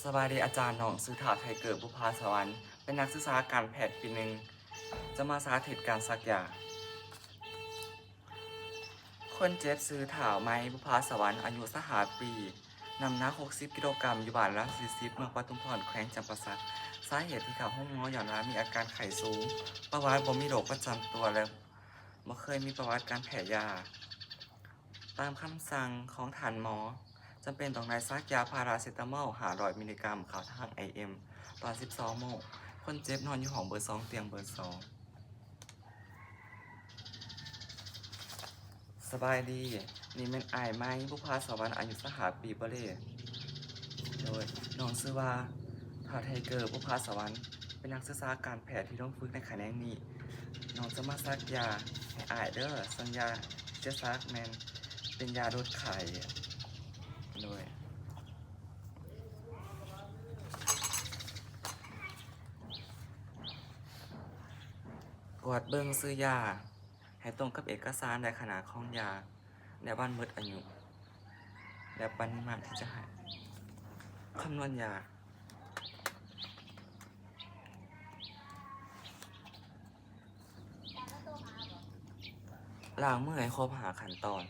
สบายดีอาจารย์น้องซื้อถาไทยเกิดบุพาสวรรค์เป็นนักศึกษาการแพทย์ปีหนึ่งจะมาสาธิตการซักยาคนเจ็บซื้อถาวไม้บุพาสวรรค์อายุ25 ปีนำหนัก60กิโลกรัมอยู่บ้านละ40เมืองปทุมพรแขวงจำปาสักสาเหตุที่เขาห้องหมออย่างนั้นมีอาการไข้สูงประวัติบ่มีโรคประจำตัวแล้วบ่เคยมีประวัติการแพ้ยาตามคำสั่งของท่านหมอจำเป็นต้องได้ซักยาพาราเซตามอล500 มิลลิกรัมเข้าทาง IM ตอน12 โมงคนเจ็บนอนอยู่ห้องเบอร์ 2เตียงเบอร์ 2สบายดีนี่แม่นอายไหมบุพาสวรรค์อายุ25 ปีบ่เลยโดยน้องชื่อว่าทาไทเกอร์บุพาสวรรค์เป็นนักศึกษาการแพทย์ที่ต้องฝึกในแขนงนี้น้องจะมาซักยาให้อายเด้อสัญญาจะซักแมนเป็นยาลดไข้โดยกวดเบิ่งซื้อยาให้ตรงกับเอกสารในขนาดของยาและวันหมดอายุและปริมาณที่จะให้คำนวณยาล้างมือให้ครบ5 ขั้นตอน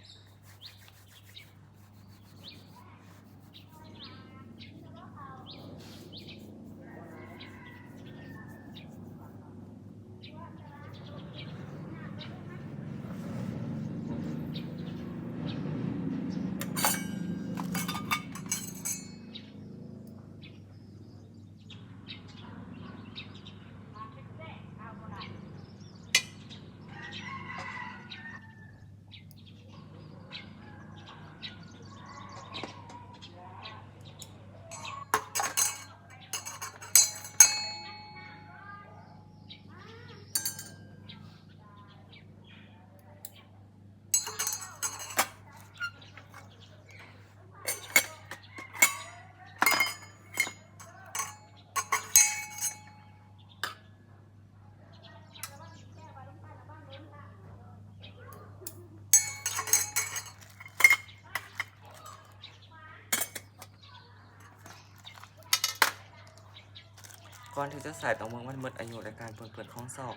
ก่อนที่จะใส่ต้องเบิ่งวันหมดอายุในการปนเปื้อนของซอก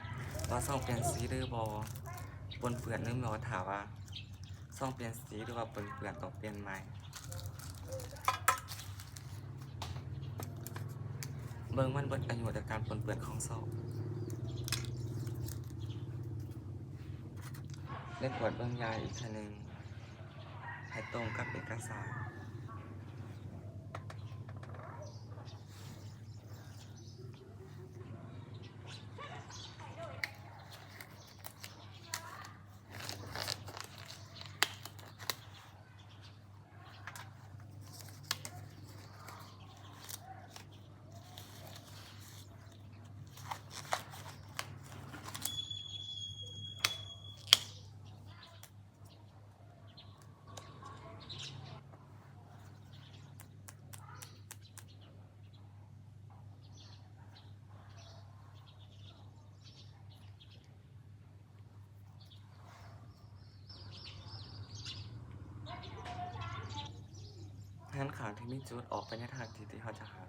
ว่าซองเปลี่ยนสีหรือบอปนเปื้อนหรือบ่ถามว่าซองเปลี่ยนสีหรือว่าปนเปื้อนต้องเปลี่ยนใหม่เบิ่งวันหมดอายุในการปนเปื้อนของซอกได้กวดเบิ่งยาอีกทีหนึ่งให้ตรงกับเอกสารหันขางที่มีจุดออกไปในทางที่เขาจะหา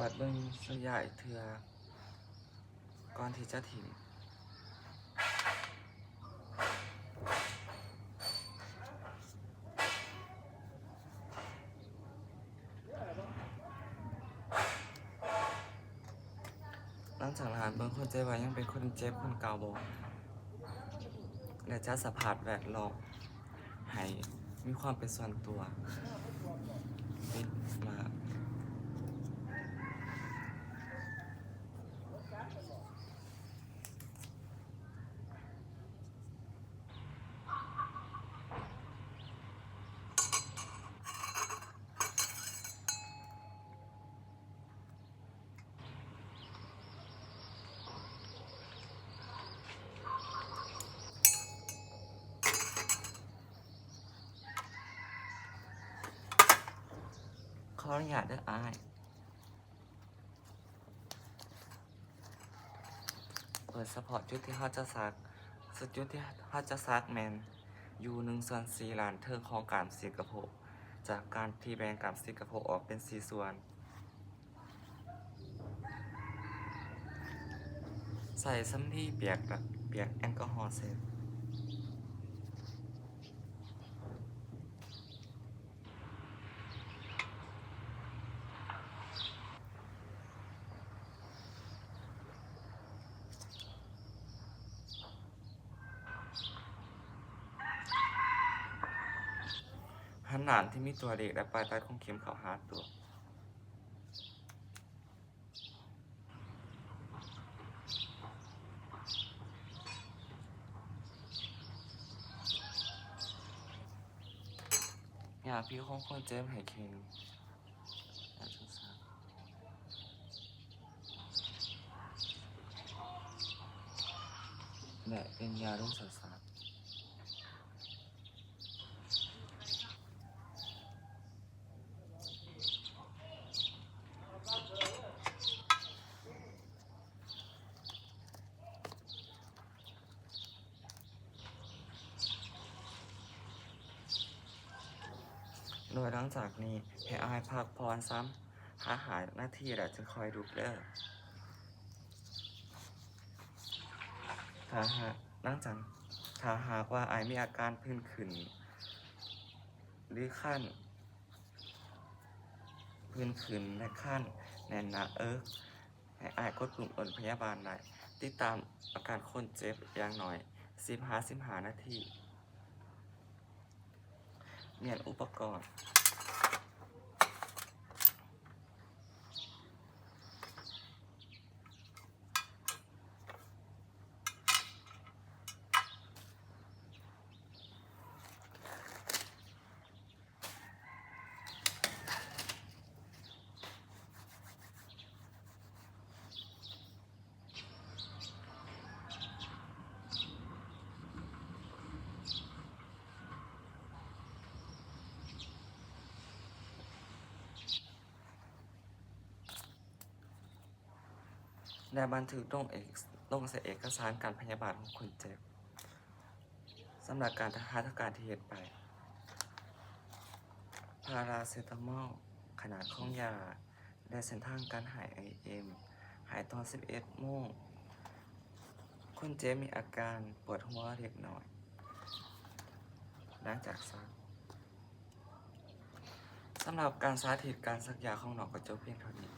วัดเบิ่งสัญญาอีกเทื่อ ก่อนที่จะถิ่มหลังจากนั้นเบิ่งคนเจ็บว่ายังเป็นคนเจ็บคนเก่าบ่และจัดสภาพแวดล้อมให้มีความเป็นส่วนตัวปิดมาขออนุญาตเด้ออ้ายเปิดสปอร์ตจุดที่เขาจะซักสุดจุดที่เขาจะซักแมนอยู่1/4 ล้านเทิงของการสีกระโพกจากการที่แบ่งการสีกระโพกออกเป็น4ส่วนใส่สำลีเปียกแอลกอฮอล์เสร็จหันหนานที่มีตัวเด็กและปลายใต้ของเข็มเข้าหาตัวยาพี่ของคนเจ็บให้เข็มและเป็นยาลงสารโดยหลังจากนี้ให้อายพักพรซ้ำหาหน้าที่แหละจะคอยดูแลถ้าหากหลังจากถ้าหากว่าอายมีอาการพื้นขึ้นหรือขั้นพื้นขึ้นและขั้นแน่นหนาให้อายกดปุ่มเอิ้นพยาบาลได้ติดตามอาการคนเจ็บอย่างหน่อย15 นาทีเมียนอุปกรณ์และบันทึกลงใส่เอกสารการพยาบาลของคนเจ็บสำหรับการหาการที่เหตุไปพาราเซตามอลขนาดของยาและเส้นทางการหายหายตอน11 โมงคนเจ็บมีอาการปวดหัวเล็กน้อยหลังจากซักสำหรับการสาธิตการซักยาของน้องก็จบเพียงเท่านี้